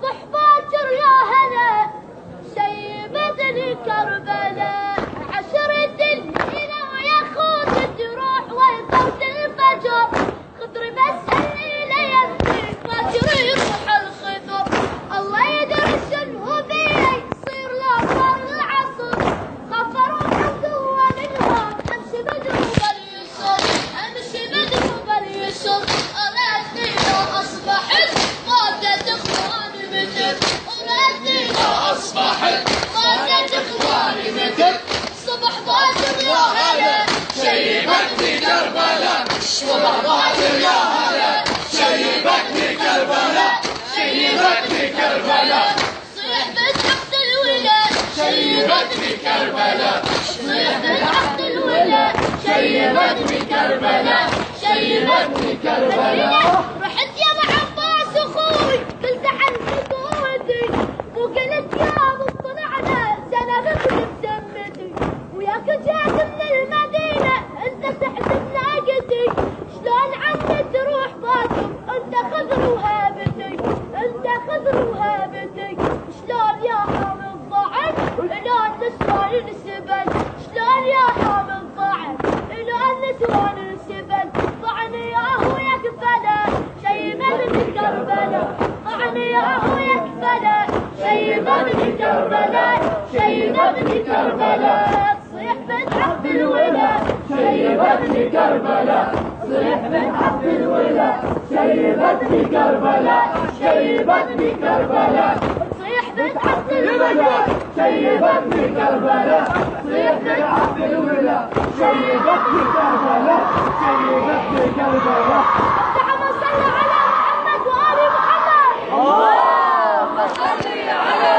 صبح باكر يا هلا شيبتني كربلاء، عشرة الليلة ويا خوت تروح ويطوت الفجر، خضر بس الليلة يمسك باكر يروح الخضر، الله يدري شنو بيه يصير لأخر العصر، غفروا عدوا منهم امشي مدروب اليسر، امشي مدروب اليسر، الدنيا اصبحت ضاقت اخواني مثل، الدنيا اصبحت ضاقت اخواني مثل، صبح باكر يا هلا شيبتني كربلاء، صبح باكر يا هلا شيبتني كربلاء، شيبتني كربلاء، صيح بتحط الولاد شيبتني كربلاء، صيح بتحط الولاد شيبتني كربلاء، شيبتني كربلاء، رحت يا ابو عباس اخوي قلت عن خطوتي، وقلت يا ابو طلعنا زنبت بسمتي، وياك جات من المدينه انت تحسب ناقتي، شلون عمي تروح باكر انت خضر وهابتي، انت خضر وهابتي، شلون يا حامل ضعن الون نسوان السبل، شلون يا حامل ضعن الون نسوان السبل، ضعن يا اخويا كفلا شيبتني كربلاء، ضعن يا اخويا كفلا شيبتني كربلاء، شيبتني كربلاء، تصيح بتحب الولا شيبتني كربلاء، تصيح بتحب الولا شيبتني كربلاء، شيبتني كربلاء، تصيح بتحب الولا شيبتني كربلاء، تصيح بتحب الولا شيبتني كربلاء، شيبتني كربلاء.